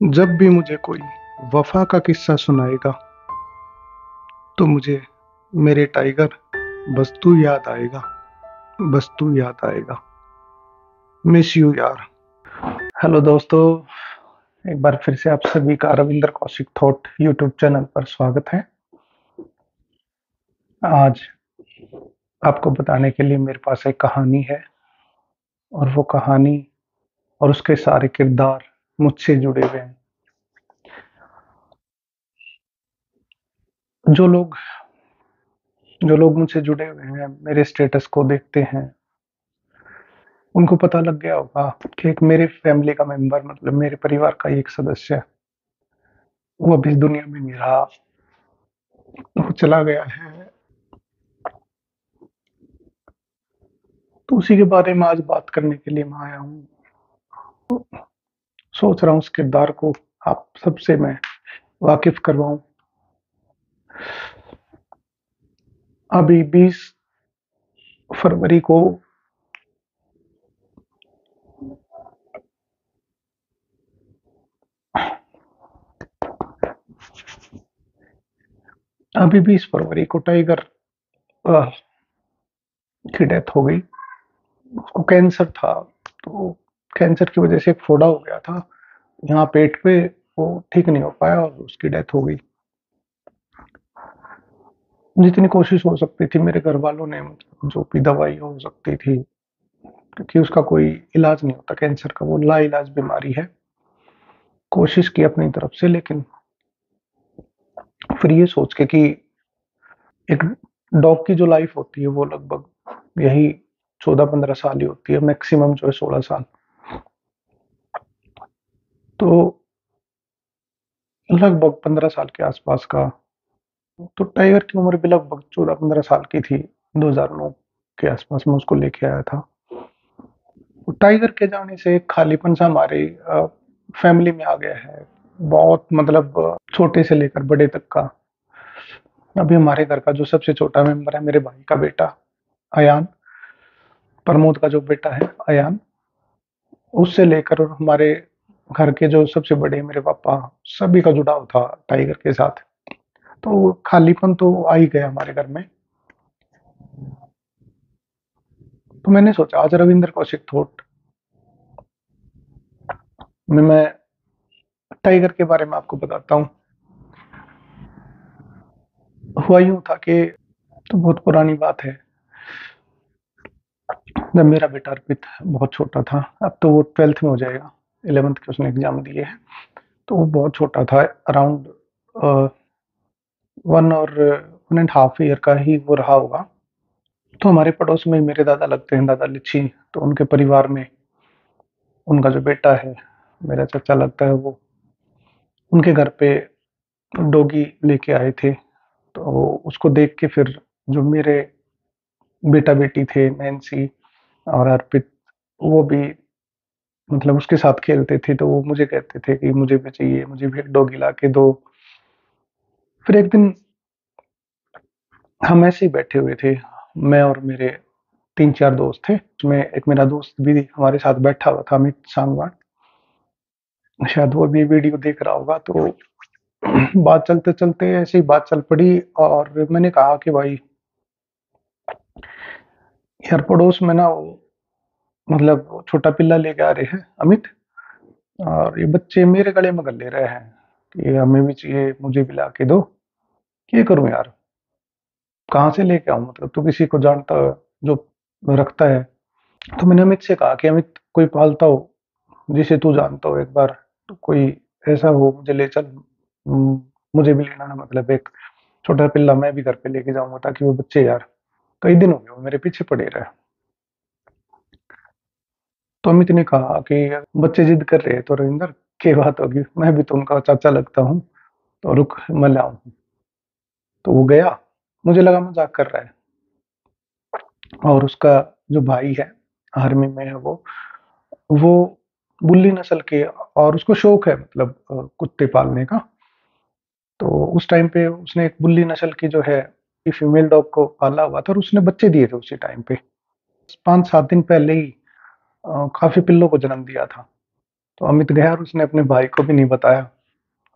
जब भी मुझे कोई वफा का किस्सा सुनाएगा तो मुझे मेरे टाइगर बस्तू याद आएगा। बस्तू याद आएगा। मिस यू यार। हेलो दोस्तों, एक बार फिर से आप सभी का Ravindra Kaushik thought YouTube channel पर स्वागत है। आज आपको बताने के लिए मेरे पास एक कहानी है, और वो कहानी और उसके सारे किरदार मुझसे जुड़े हुए हैं। जो लोग जो लोग मुझसे जुड़े हुए हैं, मेरे स्टेटस को देखते हैं, उनको पता लग गया होगा कि एक मेरे फैमिली का मेंबर, मतलब मेरे परिवार का ही एक सदस्य, वो अब इस दुनिया में नहीं रहा। वो चला गया है। तो उसी के बारे में आज बात करने के लिए मैं आया हूँ। सोच रहा हूँ उस किरदार को आप सबसे मैं वाकिफ करवाऊं। अभी 20 फरवरी को अभी 20 फरवरी को टाइगर अ, की डेथ हो गई। उसको कैंसर था। तो कैंसर की वजह से एक फोड़ा हो गया था यहाँ पेट पे। वो ठीक नहीं हो पाया और उसकी डेथ हो गई। जितनी कोशिश हो सकती थी मेरे घर वालों ने, मतलब जो भी दवाई हो सकती थी, क्योंकि उसका कोई इलाज नहीं होता कैंसर का, वो लाइलाज बीमारी है। कोशिश की अपनी तरफ से, लेकिन फिर ये सोच के कि एक डॉग की जो लाइफ होती है वो लगभग यही 14-15 साल ही होती है, मैक्सिमम जो है 16 साल। तो लगभग 15 साल के आसपास का। तो टाइगर की उम्र भी लगभग 14-15 साल की थी। 2009 के आसपास में उसको लेके आया था। टाइगर के जाने से एक खालीपन सा हमारे फैमिली में आ गया है। बहुत, मतलब छोटे से लेकर बड़े तक का। अभी हमारे घर का जो सबसे छोटा मेंबर है, मेरे भाई का बेटा अयान, प्रमोद का जो बेटा है अयान, उससे लेकर और हमारे घर के जो सबसे बड़े मेरे पापा, सभी का जुड़ाव था टाइगर के साथ। तो खालीपन तो आ ही गया हमारे घर में। तो मैंने सोचा आज रविंद्र कौशिक थॉट में मैं टाइगर के बारे में आपको बताता हूँ। हुआ यूं था कि, तो बहुत पुरानी बात है, जब मेरा बेटा अर्पित बहुत छोटा था। अब तो वो 12th में हो जाएगा, 11th के उसने एग्जाम दिए हैं। तो वो बहुत छोटा था, अराउंड 1 और 1.5 ईयर का ही वो रहा होगा। तो हमारे पड़ोस में मेरे दादा लगते हैं, दादा लिच्छी। तो उनके परिवार में उनका जो बेटा है, मेरा चाचा लगता है, वो उनके घर पे डॉगी लेके आए थे। तो उसको देख के फिर जो मेरे बेटा बेटी थे, नैन्सी और अर्पित, वो भी मतलब उसके साथ खेलते थे। तो वो मुझे कहते थे कि मुझे भी चाहिए, मुझे भी एक डॉगी ला के दो। फिर एक दिन हम ऐसे ही बैठे हुए थे, मैं और मेरे 3-4 दोस्त थे। उसमें एक मेरा दोस्त भी हमारे साथ बैठा हुआ था, अमित सांगवान। शायद वो भी वीडियो देख रहा होगा। तो बात चलते चलते ऐसे ही बात चल पड़ी, और मैंने कहा कि भाई यार, पड़ोस में ना वो, मतलब वो छोटा पिल्ला लेके आ रहे हैं अमित, और ये बच्चे मेरे गले में गल ले रहे हैं कि हमें भी चाहिए, मुझे भी ला के दो। क्या करूं यार, कहाँ से लेके आऊं, मतलब तू किसी को जानता जो रखता है? तो मैंने अमित से कहा कि अमित, कोई पालता हो जिसे तू जानता हो, एक बार तो कोई ऐसा हो, मुझे ले चल। मुझे भी लेना है, मतलब एक छोटा पिल्ला मैं भी घर पे लेके जाऊंगा, ताकि वो बच्चे यार, कई दिन हो गए वो मेरे पीछे पड़े रहे। तो अमित ने कहा कि बच्चे जिद कर रहे हैं तो रविंदर, क्या बात होगी, मैं भी तो उनका चाचा लगता हूँ, तो रुक मैं ले आऊं। तो वो गया। मुझे लगा मजाक कर रहा है। और उसका जो भाई है, आर्मी में है वो बुल्ली नस्ल के, और उसको शौक है, मतलब कुत्ते पालने का। तो उस टाइम पे उसने एक बुल्ली नस्ल की जो है फीमेल डॉग को पाला हुआ था, और उसने बच्चे दिए थे उसी टाइम पे। 5-7 दिन पहले ही काफी पिल्लों को जन्म दिया था। तो अमित गया और उसने अपने भाई को भी नहीं बताया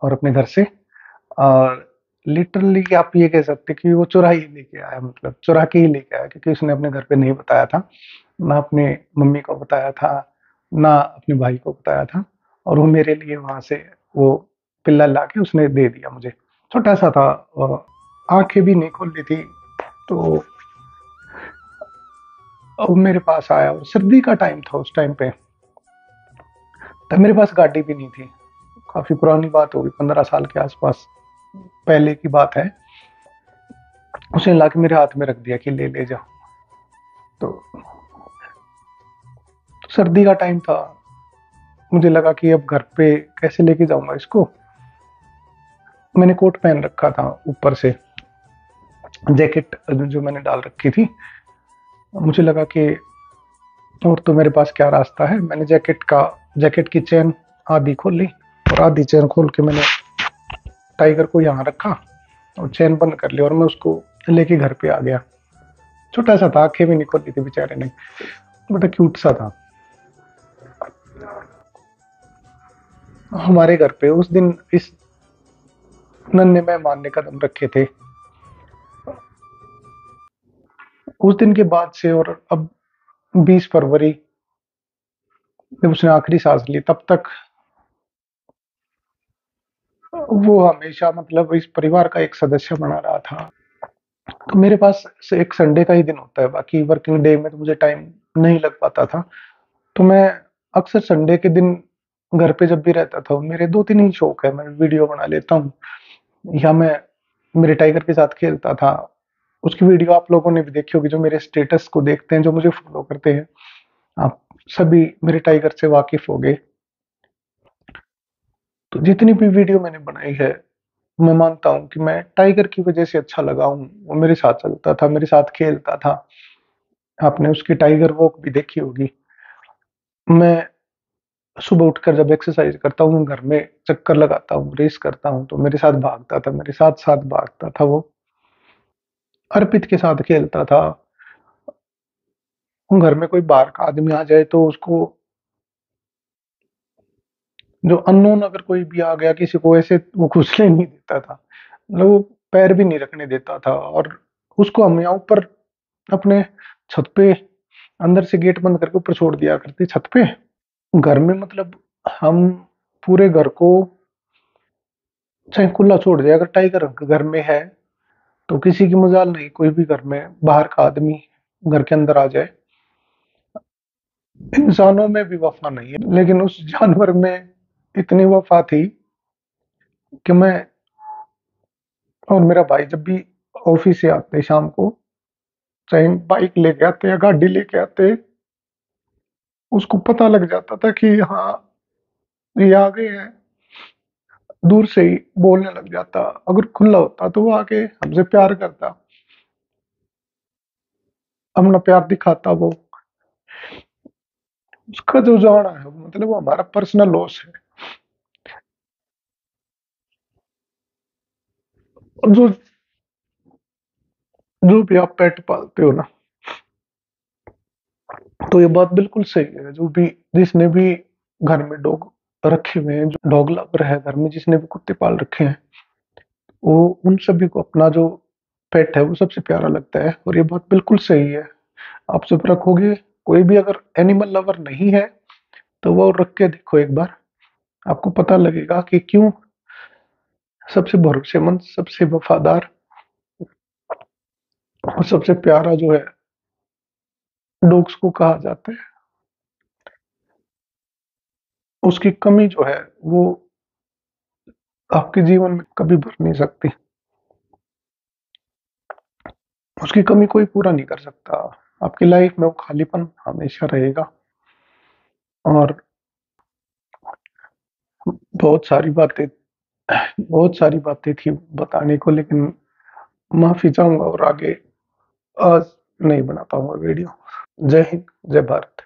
और अपने घर से, और लिटरली आप ये कह सकते हैं कि वो चुरा ही लेके आया, मतलब चुरा के ही लेके आया, क्योंकि उसने अपने घर पे नहीं बताया था, ना अपने मम्मी को बताया था, ना अपने भाई को बताया था। और वो मेरे लिए वहां से वो पिल्ला ला के उसने दे दिया मुझे। छोटा सा था, आंखें भी नहीं खोल ली थी। तो अब मेरे पास आया और सर्दी का टाइम था उस टाइम पे, तब मेरे पास गाड़ी भी नहीं थी। काफी पुरानी बात होगी, 15 साल के आसपास पहले की बात है। उसने लाके मेरे हाथ में रख दिया कि ले ले जाओ। तो सर्दी का टाइम था, मुझे लगा कि अब घर पे कैसे लेके जाऊंगा इसको। मैंने कोट पहन रखा था, ऊपर से जैकेट जो मैंने डाल रखी थी। मुझे लगा कि और तो मेरे पास क्या रास्ता है। मैंने जैकेट की चेन आधी खोल ली, और आधी चेन खोल के मैंने टाइगर को यहाँ रखा और चेन बंद कर ली, और मैं उसको लेके घर पे आ गया। छोटा सा था, आंखें भी नहीं खोली थी बेचारे ने, बड़ा क्यूट सा था। हमारे घर पे उस दिन इस नन्हे मेहमान ने कदम रखे थे। उस दिन के बाद से और अब 20 फरवरी जब उसने आखिरी सांस ली, तब तक वो हमेशा मतलब इस परिवार का एक सदस्य बना रहा था। तो मेरे पास से एक संडे का ही दिन होता है, बाकी वर्किंग डे में तो मुझे टाइम नहीं लग पाता था। तो मैं अक्सर संडे के दिन घर पे जब भी रहता था, मेरे 2-3 ही शौक है। मैं वीडियो बना लेता हूँ, या मैं मेरे टाइगर के साथ खेलता था। उसकी वीडियो आप लोगों ने भी देखी होगी, जो मेरे स्टेटस को देखते हैं, जो मुझे फॉलो करते हैं, आप सभी मेरे टाइगर से वाकिफ हो गए। तो जितनी भी वीडियो मैंने बनाई है, मैं मानता हूँ कि मैं टाइगर की वजह से अच्छा लगा हूँ। वो मेरे साथ चलता था, मेरे साथ खेलता था। आपने उसकी टाइगर वॉक भी देखी होगी। मैं सुबह उठकर जब एक्सरसाइज करता हूँ, घर में चक्कर लगाता हूँ, रेस करता हूँ, तो मेरे साथ भागता था, मेरे साथ साथ भागता था वो। अर्पित के साथ खेलता था। घर में कोई बाहर का आदमी आ जाए तो उसको, जो अननोन अगर कोई भी आ गया किसी को, ऐसे वो घुसने नहीं देता था, मतलब वो पैर भी नहीं रखने देता था। और उसको हम यहाँ ऊपर अपने छत पे अंदर से गेट बंद करके ऊपर छोड़ दिया करते छत पे। घर में मतलब हम पूरे घर को चाहे खुला छोड़ दिया, अगर टाइगर घर में है तो किसी की मजाल नहीं, कोई भी घर में बाहर का आदमी घर के अंदर आ जाए। इंसानों में भी वफा नहीं है, लेकिन उस जानवर में इतनी वफा थी कि मैं और मेरा भाई जब भी ऑफिस से आते शाम को, चाहे बाइक लेके आते या गाड़ी लेके आते, उसको पता लग जाता था कि हाँ ये आ गए हैं। दूर से ही बोलने लग जाता। अगर खुला होता तो वो आके हमसे प्यार करता, अपना प्यार दिखाता वो। उसका जो जाना है मतलब वो हमारा पर्सनल लॉस है। और जो जो भी आप पेट पालते हो ना, तो ये बात बिल्कुल सही है। जो भी जिसने भी घर में डॉग रखे हुए हैं, जो डॉग लवर है घर में, जिसने भी कुत्ते पाल रखे हैं, वो उन सभी को अपना जो पेट है वो सबसे प्यारा लगता है। और ये बात बिल्कुल सही है। आप जब रखोगे, कोई भी अगर एनिमल लवर नहीं है तो वो रख के देखो एक बार, आपको पता लगेगा कि क्यों सबसे भरोसेमंद, सबसे वफादार और सबसे प्यारा जो है डॉग्स को कहा जाता है। उसकी कमी जो है वो आपके जीवन में कभी भर नहीं सकती। उसकी कमी कोई पूरा नहीं कर सकता। आपकी लाइफ में वो खालीपन हमेशा रहेगा। और बहुत सारी बातें बहुत सारी बातें थी बताने को, लेकिन माफी चाहूंगा और आगे आज नहीं बना पाऊंगा वीडियो। जय हिंद, जय भारत।